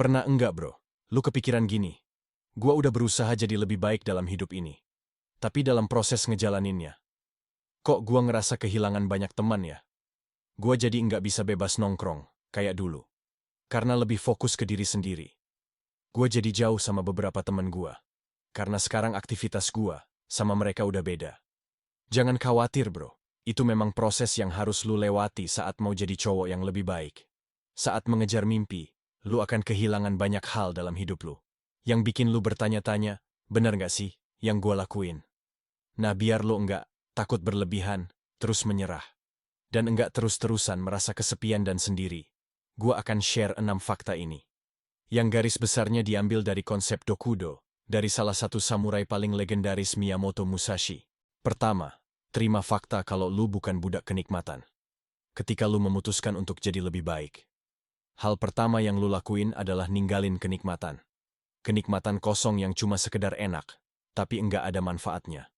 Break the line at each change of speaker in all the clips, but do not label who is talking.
Pernah enggak bro, lu kepikiran gini, gua udah berusaha jadi lebih baik dalam hidup ini. Tapi dalam proses ngejalaninnya, kok gua ngerasa kehilangan banyak teman ya? Gua jadi nggak bisa bebas nongkrong, kayak dulu. Karena lebih fokus ke diri sendiri. Gua jadi jauh sama beberapa teman gua. Karena sekarang aktivitas gua sama mereka udah beda. Jangan khawatir bro, itu memang proses yang harus lu lewati saat mau jadi cowok yang lebih baik. Saat mengejar mimpi, lu akan kehilangan banyak hal dalam hidup lu. Yang bikin lu bertanya-tanya, bener nggak sih yang gua lakuin? Nah biar lu enggak takut berlebihan, terus menyerah. Dan enggak terus-terusan merasa kesepian dan sendiri. Gua akan share 6 fakta ini. Yang garis besarnya diambil dari konsep Dokudo, dari salah satu samurai paling legendaris Miyamoto Musashi. Pertama, terima fakta kalau lu bukan budak kenikmatan. Ketika lu memutuskan untuk jadi lebih baik, hal pertama yang lu lakuin adalah ninggalin kenikmatan. Kenikmatan kosong yang cuma sekedar enak, tapi enggak ada manfaatnya.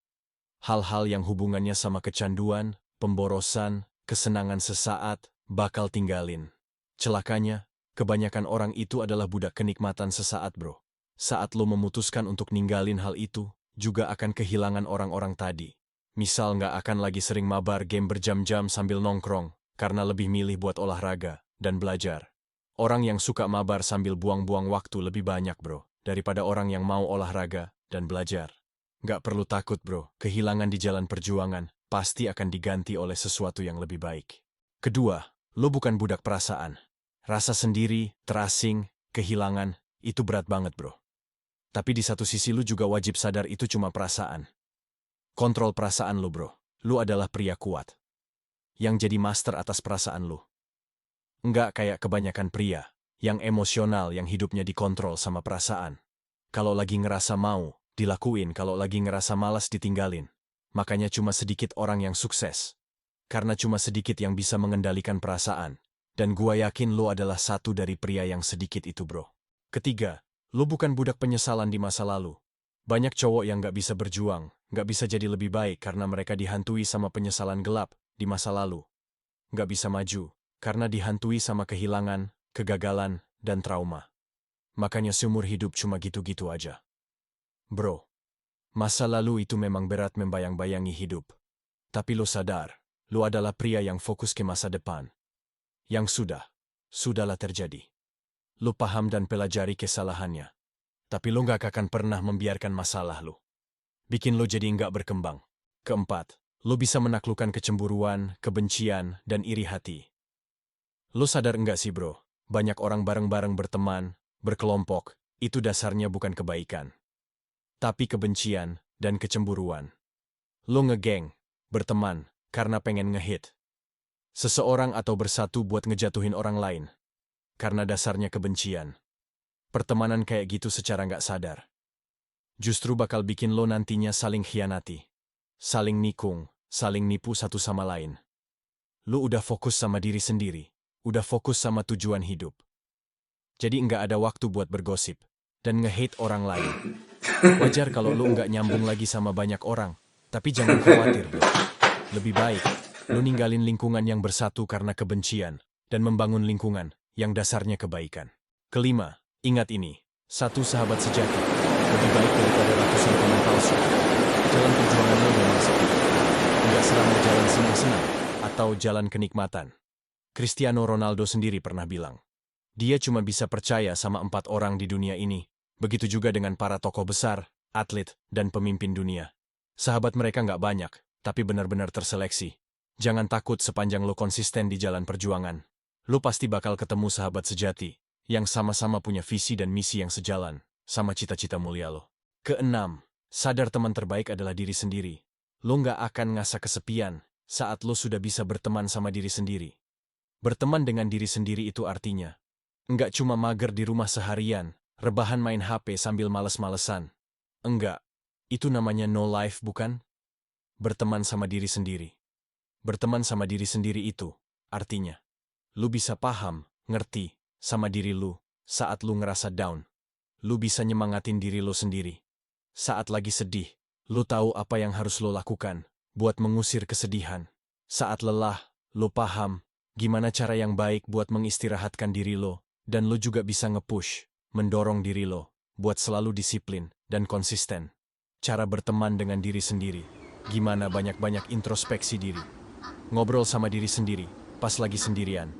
Hal-hal yang hubungannya sama kecanduan, pemborosan, kesenangan sesaat, bakal tinggalin. Celakanya, kebanyakan orang itu adalah budak kenikmatan sesaat bro. Saat lo memutuskan untuk ninggalin hal itu, juga akan kehilangan orang-orang tadi. Misal nggak akan lagi sering mabar game berjam-jam sambil nongkrong, karena lebih milih buat olahraga dan belajar. Orang yang suka mabar sambil buang-buang waktu lebih banyak bro, daripada orang yang mau olahraga dan belajar. Nggak perlu takut bro, kehilangan di jalan perjuangan pasti akan diganti oleh sesuatu yang lebih baik. Kedua, lo bukan budak perasaan. Rasa sendiri, terasing, kehilangan, itu berat banget bro. Tapi di satu sisi lu juga wajib sadar itu cuma perasaan. Kontrol perasaan lu bro. Lu adalah pria kuat. Yang jadi master atas perasaan lu. Enggak kayak kebanyakan pria, yang emosional yang hidupnya dikontrol sama perasaan. Kalau lagi ngerasa mau, dilakuin, kalau lagi ngerasa malas ditinggalin. Makanya cuma sedikit orang yang sukses. Karena cuma sedikit yang bisa mengendalikan perasaan. Dan gua yakin lu adalah satu dari pria yang sedikit itu bro. Ketiga, lu bukan budak penyesalan di masa lalu. Banyak cowok yang gak bisa berjuang, gak bisa jadi lebih baik karena mereka dihantui sama penyesalan gelap di masa lalu. Gak bisa maju, karena dihantui sama kehilangan, kegagalan, dan trauma. Makanya seumur hidup cuma gitu-gitu aja. Bro, masa lalu itu memang berat membayang-bayangi hidup. Tapi lo sadar, lo adalah pria yang fokus ke masa depan. Yang sudahlah terjadi. Lo paham dan pelajari kesalahannya. Tapi lo gak akan pernah membiarkan masalah lo bikin lo jadi nggak berkembang. Keempat, lo bisa menaklukkan kecemburuan, kebencian, dan iri hati. Lo sadar enggak sih bro, banyak orang bareng-bareng berteman, berkelompok, itu dasarnya bukan kebaikan. Tapi kebencian dan kecemburuan. Lo ngegeng, berteman, karena pengen ngehit seseorang atau bersatu buat ngejatuhin orang lain. Karena dasarnya kebencian. Pertemanan kayak gitu secara nggak sadar justru bakal bikin lo nantinya saling khianati, saling nikung, saling nipu satu sama lain. Lo udah fokus sama diri sendiri, udah fokus sama tujuan hidup. Jadi nggak ada waktu buat bergosip dan nge-hate orang lain. Wajar kalau lo nggak nyambung lagi sama banyak orang, tapi jangan khawatir bro. Lebih baik, lo ninggalin lingkungan yang bersatu karena kebencian dan membangun lingkungan yang dasarnya kebaikan. Kelima, ingat ini, satu sahabat sejati lebih baik daripada ratusan teman palsu. Jalan perjuangan lo memang sepi. Enggak selama jalan senang-senang atau jalan kenikmatan. Cristiano Ronaldo sendiri pernah bilang, dia cuma bisa percaya sama 4 orang di dunia ini. Begitu juga dengan para tokoh besar, atlet, dan pemimpin dunia. Sahabat mereka nggak banyak, tapi benar-benar terseleksi. Jangan takut sepanjang lo konsisten di jalan perjuangan. Lo pasti bakal ketemu sahabat sejati, yang sama-sama punya visi dan misi yang sejalan sama cita-cita mulia lo. Keenam, sadar teman terbaik adalah diri sendiri. Lo nggak akan ngerasa kesepian saat lo sudah bisa berteman sama diri sendiri. Berteman dengan diri sendiri itu artinya, nggak cuma mager di rumah seharian, rebahan main HP sambil males-malesan. Enggak, itu namanya no life bukan? Berteman sama diri sendiri. Berteman sama diri sendiri itu, artinya, lo bisa paham, ngerti, sama diri lo saat lo ngerasa down. Lu bisa nyemangatin diri lo sendiri. Saat lagi sedih, lu tahu apa yang harus lo lakukan buat mengusir kesedihan. Saat lelah, lo paham gimana cara yang baik buat mengistirahatkan diri lo, dan lo juga bisa nge-push mendorong diri lo, buat selalu disiplin dan konsisten. Cara berteman dengan diri sendiri, gimana banyak-banyak introspeksi diri. Ngobrol sama diri sendiri, pas lagi sendirian.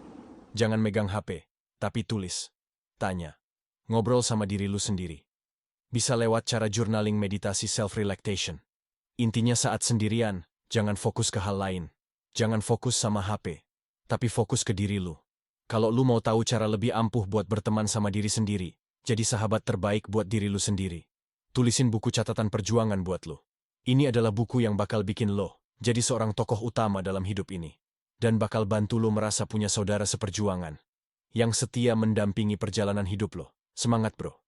Jangan megang HP, tapi tulis. Tanya. Ngobrol sama diri lu sendiri. Bisa lewat cara journaling meditasi self-relaxation. Intinya saat sendirian, jangan fokus ke hal lain. Jangan fokus sama HP, tapi fokus ke diri lu. Kalau lu mau tahu cara lebih ampuh buat berteman sama diri sendiri, jadi sahabat terbaik buat diri lu sendiri. Tulisin buku catatan perjuangan buat lu. Ini adalah buku yang bakal bikin lo jadi seorang tokoh utama dalam hidup ini. Dan bakal bantu lo merasa punya saudara seperjuangan yang setia mendampingi perjalanan hidup lo. Semangat bro!